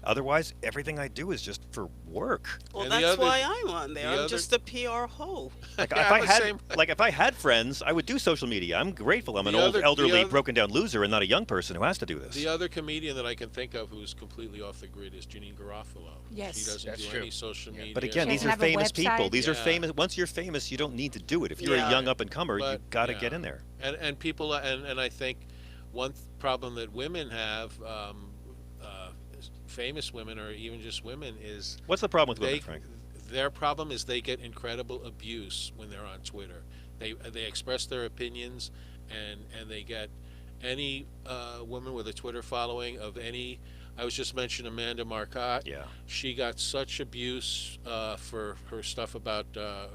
Otherwise, everything I do is just for work. Well, And that's why I'm on there. I'm just a PR hoe. Like Yeah, if I'm I the had same. like if I had friends, I would do social media. I'm grateful. I'm an The old, other- the elderly, other- broken down loser, and not a young person who has to do this. The other comedian that I can think of who's completely off the grid is Janine Garofalo. Yes. She doesn't That's do true. any social media. But again, She these doesn't are have a famous people. website? These are Yeah. famous. Once you're famous, you don't need to do it. If you're Yeah. a young up and comer, But, you've got to yeah. get in there. And people and I think one problem that women have, famous women or even just women, is What's the problem with women, they Frank? their problem is they get incredible abuse when they're on Twitter. They express their opinions, and they get any woman with a Twitter following of any. I was just mentioning Amanda Marcotte. Yeah. She got such abuse for her stuff about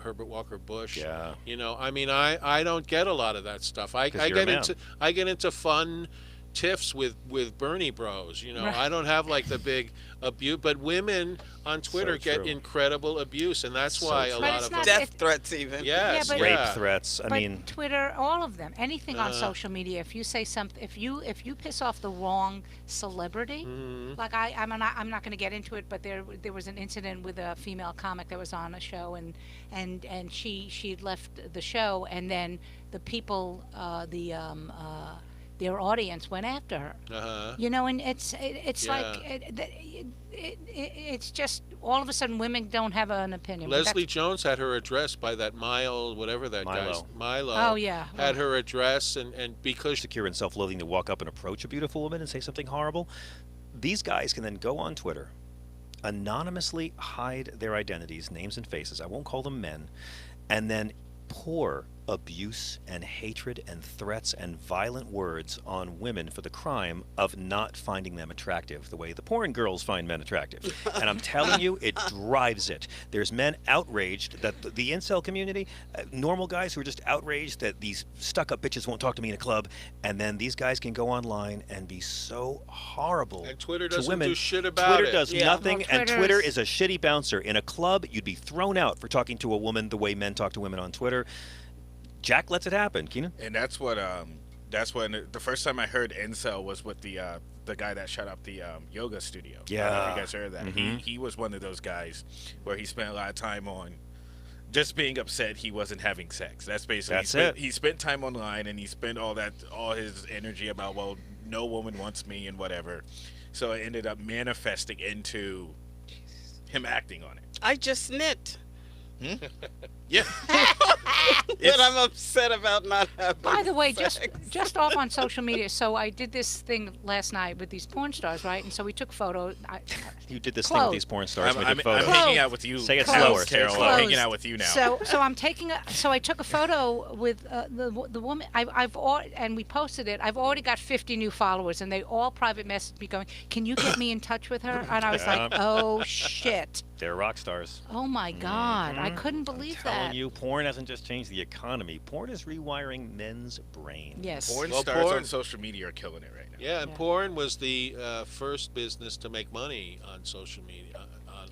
Herbert Walker Bush. Yeah. You know, I mean, I don't get a lot of that stuff. I 'Cause you're a get man. into fun tiffs with Bernie Bros. You know, Right. I don't have like the big abuse, but women on Twitter get true. incredible abuse, and that's So why true. a But lot it's of not them. Death threats, even. Yes, Yeah, but- Rape yeah. threats. I But mean, Twitter, all of them, anything on Uh. social media. If you say something, if you piss off the wrong celebrity, Mm-hmm. like I'm not going to get into it, but there was an incident with a female comic that was on a show, and she had left the show, and then the people, their audience went after her. Uh-huh. You know, and it's like Yeah. it's just all of a sudden women don't have an opinion. But Leslie Jones had her address by that whatever that guy's Milo. Oh, yeah. had her address, and because secure and self-loathing to walk up and approach a beautiful woman and say something horrible. These guys can then go on Twitter, anonymously hide their identities, names and faces. I won't call them men, and then pour abuse and hatred and threats and violent words on women for the crime of not finding them attractive the way the porn girls find men attractive. And I'm telling you, it drives it. There's men outraged that the incel community, normal guys who are just outraged that these stuck-up bitches won't talk to me in a club, and then these guys can go online and be so horrible And Twitter to doesn't women. do shit about Twitter it. does Yeah. nothing, Well, and Twitter's- Twitter is a shitty bouncer. In a club, you'd be thrown out for talking to a woman the way men talk to women on Twitter. Jack lets it happen, Keenan. And that's when the first time I heard incel was with the guy that shut up the yoga studio. I don't know if Yeah. you guys heard that. Mhm. He was one of those guys where he spent a lot of time on just being upset he wasn't having sex. That's basically That's it. He spent time online, and he spent all his energy about, well, no woman wants me and whatever. So it ended up manifesting into him acting on it. I just knit. Yeah. But I'm upset about not having By the way, sex. just off on social media. So I did this thing last night with these porn stars, right? And so we took photos. You did this thing with Clothes. these porn stars. I'm, we did I'm photos. hanging out with you. Say it Clothes. slower. Carol. Say it I'm slower. hanging out with you now. So I'm taking so I took a photo with the woman. And we posted it. I've already got 50 new followers, and they all private messaged me going, "Can you get me in touch with her?" And I was like, "Oh shit! They're rock stars. Oh my God! I couldn't believe Telling that." you, porn hasn't just changed the economy. Porn is rewiring men's brains. Yes. Porn Well, stars porn- on social media are killing it right now. Yeah, and Yeah. porn was the first business to make money on social media,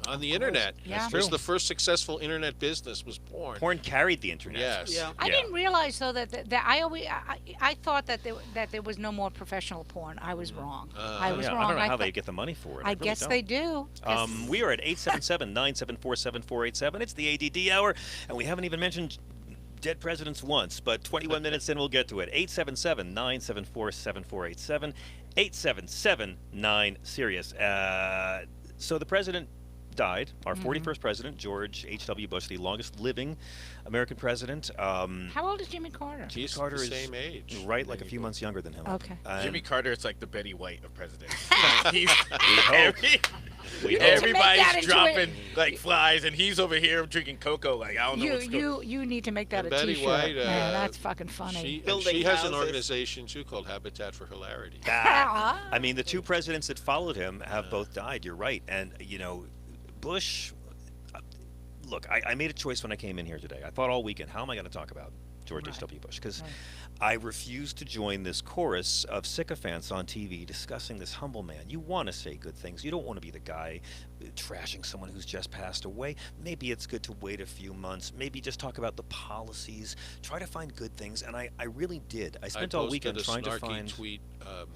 on the internet. Yeah. It was the first successful internet business was porn. Porn carried the internet. Yes. Yeah. I didn't realize though that I thought that there was no more professional porn. I was wrong. I was Yeah, wrong. I don't know how thought- they get the money for it. I really guess don't. they do. We are at 877-974-7487. It's the ADD hour, and we haven't even mentioned dead presidents once, but 21 minutes in, we'll get to it. 877-974-7487. 877-9-SIRIUS. So the president died, our 41st president, George H.W. Bush, the longest living American president. How old is Jimmy Carter? He's Carter the is same age. right, like a few months younger than him. Okay. Jimmy Carter is like the Betty White of presidents. He's hope. We hope. Everybody- that everybody's into dropping it. like flies, and he's over here drinking cocoa. Like, I don't know what's going. You need to make that And a Betty T-shirt. White, Man, that's fucking funny. She Building has an houses. organization too called Habitat for Hilarity. I mean, the two presidents that followed him have both died. You're right. And, Bush, look, I made a choice when I came in here today. I thought all weekend, how am I going to talk about George Right. H.W. Bush, because Right. I refuse to join this chorus of sycophants on TV discussing this humble man. You want to say good things. You don't want to be the guy trashing someone who's just passed away. Maybe it's good to wait a few months. Maybe just talk about the policies. Try to find good things. And I really did. I I spent all posted weekend a trying to snarky find. tweet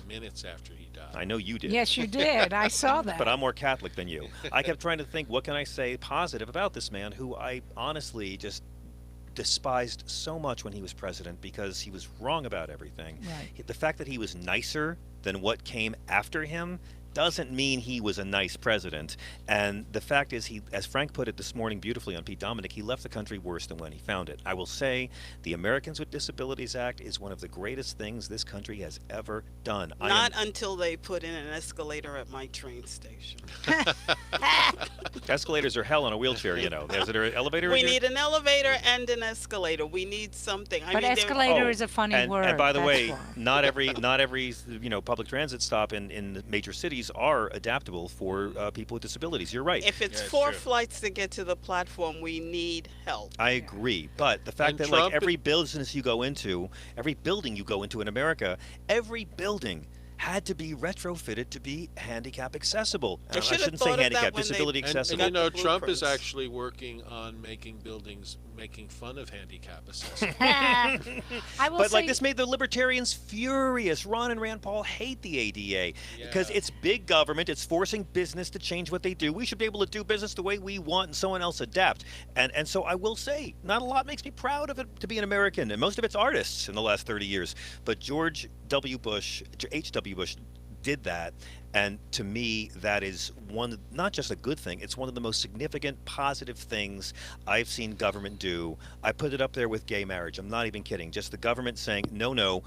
minutes after he died. I know you did. Yes, you did. I saw that. But I'm more Catholic than you. I kept trying to think, what can I say positive about this man who I honestly just despised so much when he was president because he was wrong about everything. Right. The fact that he was nicer than what came after him doesn't mean he was a nice president. And the fact is, he, as Frank put it this morning beautifully on Pete Dominic, he left the country worse than when he found it. I will say the Americans with Disabilities Act is one of the greatest things this country has ever done. Not until they put in an escalator at my train station. Escalators are hell in a wheelchair, you know. Is there an elevator? We in your- need an elevator and an escalator. We need something. But escalator is a funny word. And by the that's way, why. not every public transit stop in the major cities are adaptable for people with disabilities. You're right. If it's Yeah, it's 4 true. flights to get to the platform, we need help. I agree, but the fact And that Trump- like every business you go into, every building you go into in America, every building had to be retrofitted to be handicap accessible. They I should have shouldn't say thought of that handicap, when they- disability And accessible. you know, the Trump is blueprints. actually working on making buildings, making fun of handicap accessible. I will But say, like this made the libertarians furious. Ron and Rand Paul hate the ADA because Yeah. it's big government. It's forcing business to change what they do. We should be able to do business the way we want and someone else adapt. And so I will say, not a lot makes me proud of it to be an American. And most of it's artists in the last 30 years. But George W. Bush, H.W. Bush, did that, and to me that is not just a good thing, it's one of the most significant positive things I've seen government do. I put it up there with gay marriage. I'm not even kidding. Just the government saying no,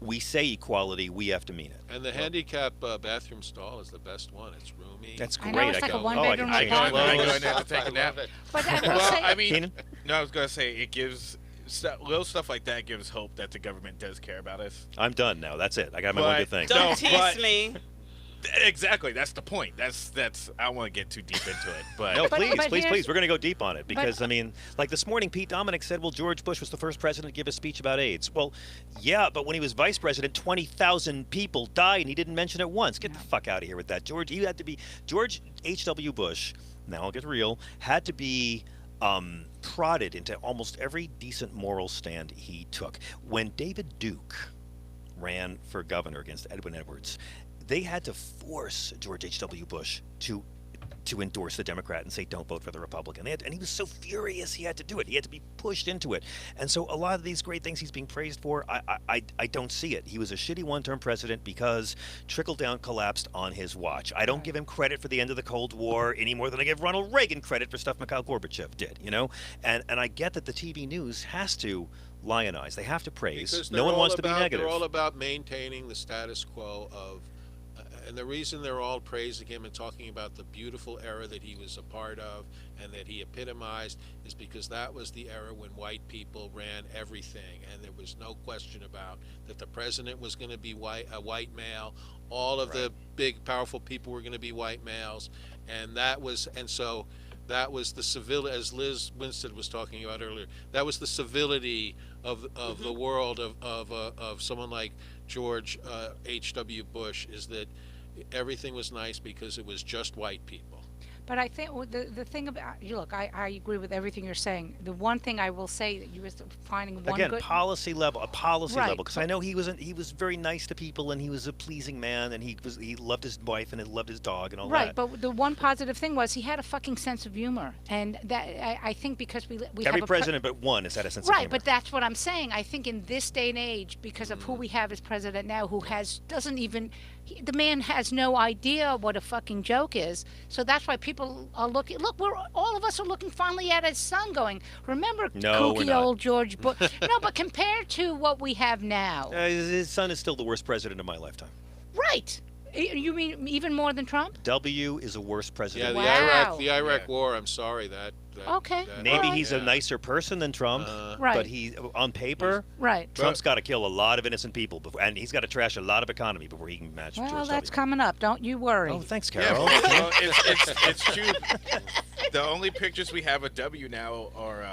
we say equality, we have to mean it. And the handicap bathroom stall is the best one. It's roomy. That's I great. know, it's like a can one-bedroom change apartment. clothes. I go in there to take a I nap. love it. but I will Well, say, I mean, Keenan? no, I was gonna say it gives little stuff like that gives hope that the government does care about us. I'm done now. That's it. I got my one But- good thing. Don't No, tease but- me. Exactly, that's the point. That's I don't want to get too deep into it, but No, But- please, but please, here's- please. We're going to go deep on it because, I mean, like this morning, Pete Dominic said, well, George Bush was the first president to give a speech about AIDS. Well, yeah, but when he was vice president, 20,000 people died and he didn't mention it once. Get the fuck out of here with that. George H.W. Bush, now I'll get real, had to be prodded into almost every decent moral stand he took. When David Duke ran for governor against Edwin Edwards, they had to force George H.W. Bush to endorse the Democrat and say don't vote for the Republican. And he was so furious he had to do it. He had to be pushed into it. And so a lot of these great things he's being praised for, I don't see it. He was a shitty one-term president because trickle-down collapsed on his watch. I don't give him credit for the end of the Cold War any more than I give Ronald Reagan credit for stuff Mikhail Gorbachev did, you know? And I get that the TV news has to lionize. They have to praise. Because No one they're wants all to be about- negative. They're all about maintaining the status quo of, and the reason they're all praising him and talking about the beautiful era that he was a part of and that he epitomized is because that was the era when white people ran everything, and there was no question about that the president was going to be a white male. All of the big, powerful people were going to be white males, and so that was the civility, as Liz Winstead was talking about earlier. That was the civility of the world of someone like George H.W. Bush, is that everything was nice because it was just white people. But I think the thing about you look, I agree with everything you're saying. The one thing I will say that you was finding one Again, good policy level, Right, level, because I know he was very nice to people and he was a pleasing man and he loved his wife and he loved his dog and all right. that. But the one positive thing was he had a fucking sense of humor, and that I think because we Every have a president but one has had a sense of Right, humor. but that's what I'm saying. I think in this day and age, because of who we have as president now, who doesn't even, the man has no idea what a fucking joke is. So that's why people are looking. Look, all of us are looking fondly at his son, going, "Remember No, we're kooky not. old George Bush?" No, but compared to what we have now, His son is still the worst president of my lifetime. right? You mean even more than Trump? W is a worse Yeah, president. Wow. the Iraq Yeah. War. I'm sorry that. Okay. Maybe Alright. he's a nicer person than Trump, Right. but on paper, Right. Trump's got to kill a lot of innocent people, and he's got to trash a lot of economy before he can match Well, George that's W. coming up. Don't you worry. Oh, thanks, yeah, Carol. well, it's true. The only pictures we have of W now are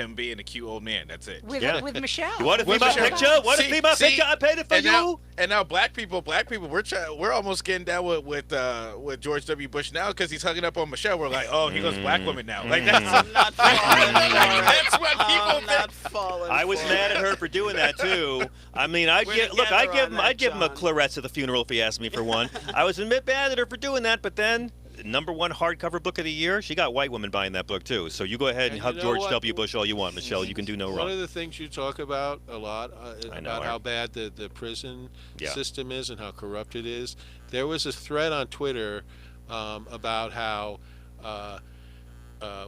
him being a cute old man. That's it. with Yeah. with Michelle. You want to see With my Michelle. picture? Want to see my picture? I paid it for and you. now black people, we're almost getting down with George W. Bush now because he's hugging up on Michelle. We're like, oh, he goes black women now. Like that's I'm not falling for it. that's what I'm people not think. falling I was for mad it. at her for doing that too. I mean, I'd We're give together on that, I'd give him a John. clarets at the funeral if he asked me for one. I was mad at her for doing that, but then #1 hardcover book of the year, she got white women buying that book too. So you go ahead and And hug you know George what? W. Bush all you want, Michelle. You can do no One wrong. of the things you talk about a lot I know, about Art. how bad the prison Yeah. system is and how corrupt it is. There was a thread on Twitter about how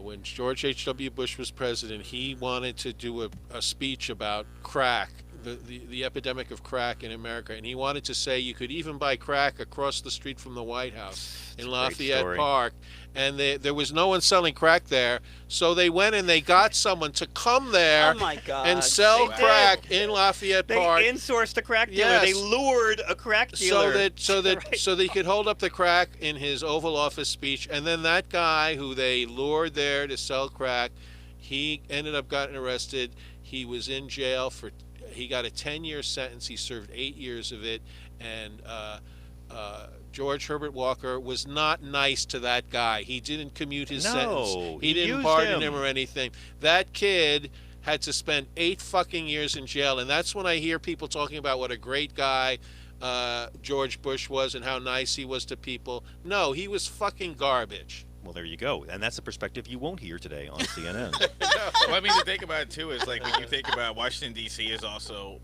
when George H.W. Bush was president, he wanted to do a speech about crack, the epidemic of crack in America, and he wanted to say you could even buy crack across the street from the White House in Lafayette story. Park, and there was no one selling crack there, so they went and they got someone to come there Oh my God. and sell They crack in Lafayette They Park. insourced a crack dealer. Yes. They lured a crack dealer. Right. So that he could hold up the crack in his Oval Office speech, and then that guy who they lured there to sell crack, he ended up getting arrested. He was in jail he got a 10-year sentence. He served 8 years of it, and George Herbert Walker was not nice to that guy. He didn't commute his No, sentence. he He didn't used pardon him. him or anything. That kid had to spend 8 fucking years in jail, and that's when I hear people talking about what a great guy George Bush was and how nice he was to people. No, he was fucking garbage. Well, there you go. And that's a perspective you won't hear today on CNN. Well, I mean, the thing about it too is like when you think about Washington D.C. is also,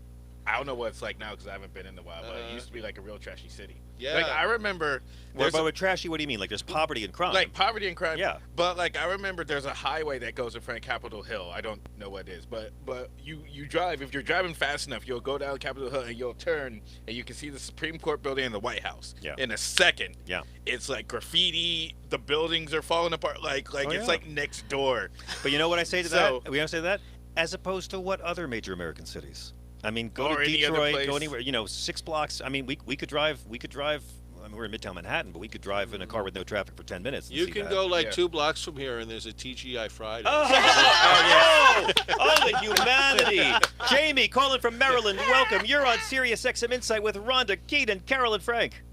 I don't know what it's like now because I haven't been in a while, but it used to be like a real trashy city. Yeah. Like I remember, Well, there's but with trashy, what do you mean? Like there's poverty and crime. like poverty and crime. Yeah. But like I remember, there's a highway that goes in front of Capitol Hill. I don't know what it is, but you drive. If you're driving fast enough, you'll go down Capitol Hill and you'll turn and you can see the Supreme Court building and the White House. Yeah. In a second. Yeah. It's like graffiti. The buildings are falling apart. Like Oh, it's yeah. like next door. But you know what I say to So- that? We have to say that as opposed to what other major American cities? I mean, go Or to any other Detroit, place. go anywhere. 6 blocks. I mean, we could drive. I mean, we're in Midtown Manhattan, but we could drive in a car with no traffic for 10 minutes. And You see can that. go like Yeah. 2 blocks from here, and there's a TGI Friday. Oh, the humanity! Jamie, calling from Maryland. Welcome. You're on SiriusXM Insight with Rhonda, Keaton, Carol, and Frank.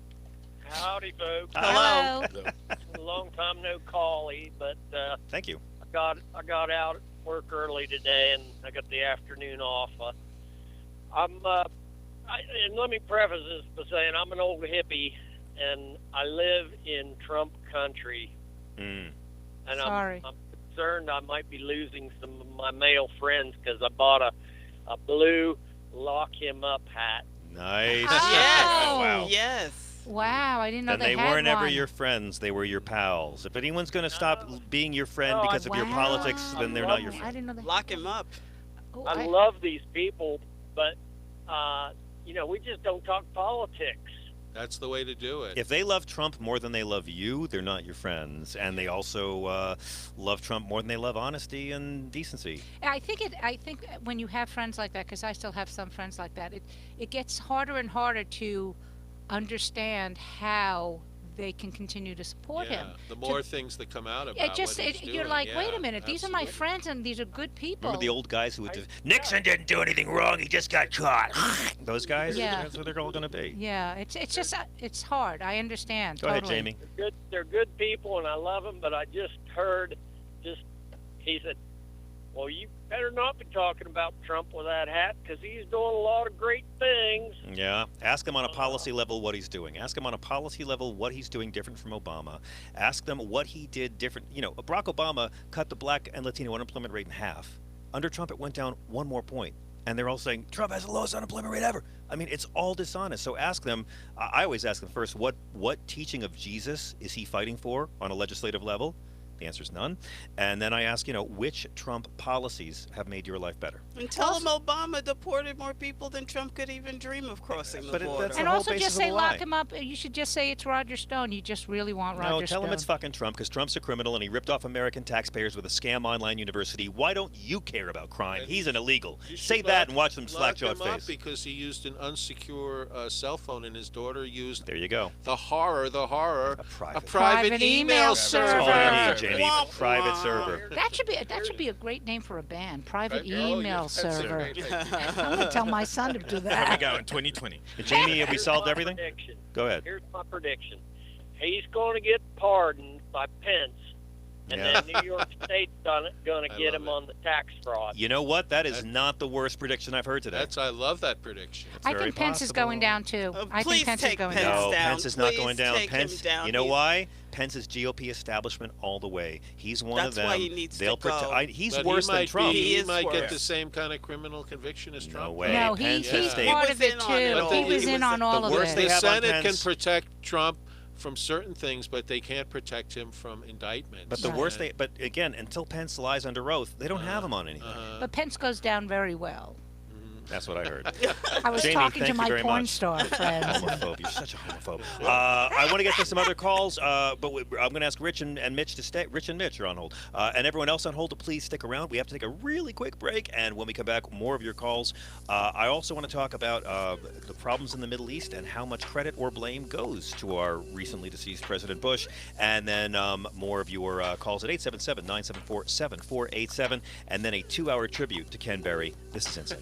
Howdy, folks. Hello. Long time no callie, but Thank you. I got out at work early today, and I got the afternoon off. And let me preface this by saying I'm an old hippie, and I live in Trump country, Mm. and Sorry. I'm concerned I might be losing some of my male friends because I bought a blue lock him up hat. Nice. Yes. Oh, wow. Yes. Wow, I didn't know And they they had weren't ever one. your friends; they were your pals. If anyone's going to stop being your friend No, because of your wow. politics, then they're not your I I friend. didn't know they. Lock him up. Oh, I love these people, but we just don't talk politics. That's the way to do it. If they love Trump more than they love you, they're not your friends, and they also love Trump more than they love honesty and decency. I think when you have friends like that, because I still have some friends like that, it gets harder and harder to understand how they can continue to support Yeah, him. the more things that come out about It just what he's you're doing, like, yeah, wait a minute, these are my absolutely. friends and these are good people. Remember the old guys who would Nixon didn't do anything wrong; he just got caught. Those guys. Yeah. That's what they're all going to be. Yeah, it's just it's hard. I understand. Go ahead, totally. Jamie. They're good people, and I love them. But I just heard, he said, "Well, you better not be talking about Trump with that hat because he's doing a lot of great things." Yeah. Ask him on a policy level what he's doing. Ask him on a policy level what he's doing different from Obama. Ask them what he did different. Barack Obama cut the black and Latino unemployment rate in half. Under Trump, it went down 1 more point. And they're all saying, Trump has the lowest unemployment rate ever. I mean, it's all dishonest. So ask them, I always ask them first, what teaching of Jesus is he fighting for on a legislative level? The answer is none. And then I ask, which Trump policies have made your life better? And tell him Obama deported more people than Trump could even dream of crossing the But border. that's And the whole also basis just of say a lock lie. him up. You should just say it's Roger Stone. You just really want Roger No, Stone. tell him it's fucking Trump because Trump's a criminal and he ripped off American taxpayers with a scam online university. Why don't you care about crime? And He's an illegal. You should Say that lock- and watch them lock slack-jawed him up face. because he used an unsecure cell phone, and his daughter used There you go. the horror, A private. private email email server. That's all you need, Jamie. Private server. That should be a great name for a band. Private Right? Oh, email yes, that's a server. great idea. I'm gonna tell my son to do There we that. go in 2020. Jamie, have we Here's solved my everything? prediction. Go ahead. Here's my prediction. He's going to get pardoned by Pence, and Yeah. then New York State's going to I get love him it. on the tax fraud. You know what? That is not the worst prediction I've heard today. I love that prediction. I very think Pence is going down too. I please think Pence is take going Pence down. No, down. Pence is not Please going down. take him Pence, down. you know He's- why? Pence is GOP establishment all the way. He's one of That's them. why he needs to They'll go. he's But worse he than might Trump. Be, He he is might get worse. the same kind of criminal conviction as Trump. No way. No, Pence has he's stayed. part He of was it in on it too. all. He was He in was on the all of worst it. they The have on Senate can Pence. protect Trump from certain things, but they can't protect him from indictments. But the Right. worst but again, until Pence lies under oath, they don't have him on anything. But Pence goes down very well. That's what I heard. I was Jamie, talking thank to you my very porn much. star friends. Homophobe. You're such a homophobe. I want to get to some other calls, but I'm going to ask Rich and Mitch to stay. Rich and Mitch are on hold. And everyone else on hold to please stick around. We have to take a really quick break, and when we come back, more of your calls. I also want to talk about the problems in the Middle East and how much credit or blame goes to our recently deceased President Bush. And then more of your calls at 877-974-7487, and then a 2-hour tribute to Ken Berry. This is Insight.